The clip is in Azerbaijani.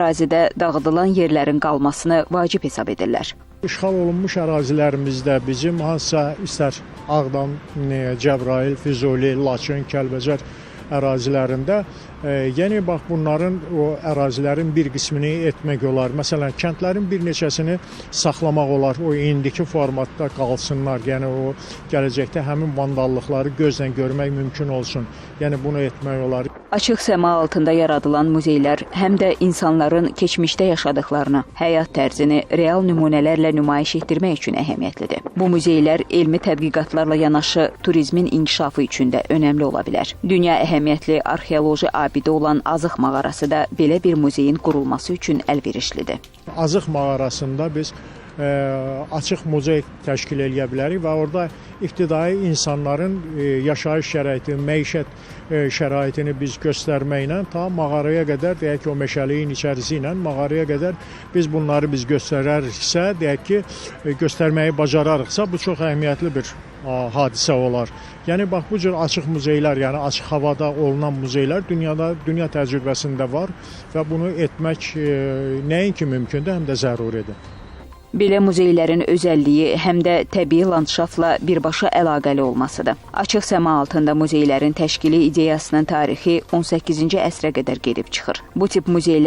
ərazidə dağıdılan yerlərin qalmasını vacib hesab edirlər. İşğal olunmuş ərazilərimizdə bizim hansısa istər Ağdam, Cəbrayıl, Füzuli, Laçın, Kəlbəcər ərazilərində yəni bax bunların o ərazilərin bir qismini etmək olar. Məsələn, kəndlərin bir neçəsini saxlamaq olar. O indiki formatda qalsınlar. Yəni o gələcəkdə həmin vandallıqları gözlə görmək mümkün olsun. Yəni bunu etmək olar. Açıq səma altında yaradılan muzeylər həm də insanların keçmişdə yaşadıklarını, həyat tərzini real nümunələrlə nümayiş etdirmək üçün əhəmiyyətlidir. Bu muzeylər elmi tədqiqatlarla yanaşı turizmin inkişafı üçün də önəmli ola bilər. Dünya əhəmiyyətli arxeoloji abidə olan Azıq mağarası da belə bir muzeyin qurulması üçün əlverişlidir. Azıq mağarasında biz açıq muzey təşkil edə bilərik və orada ibtidai insanların yaşayış şəraiti, məişət şəraitini biz göstərməklə ta mağaraya qədər, deyək ki, o meşəliyin içərisi ilə mağaraya qədər biz bunları göstərəriksə, deyək ki, göstərməyi bacararıqsa, bu çox əhəmiyyətli bir hadisə olar. Yəni bax bu cür açıq muzeylər, yəni açıq havada olunan muzeylər dünya təcrübəsində var və bunu etmək nəinki mümkündür, həm də zəruridir. Belə muzeylərin özəlliyi həm də təbii landşafla birbaşa əlaqəli olmasıdır. Açıq səma altında muzeylərin təşkili ideyasının tarixi 18-ci əsrə qədər gedib çıxır. Bu tip muzeylər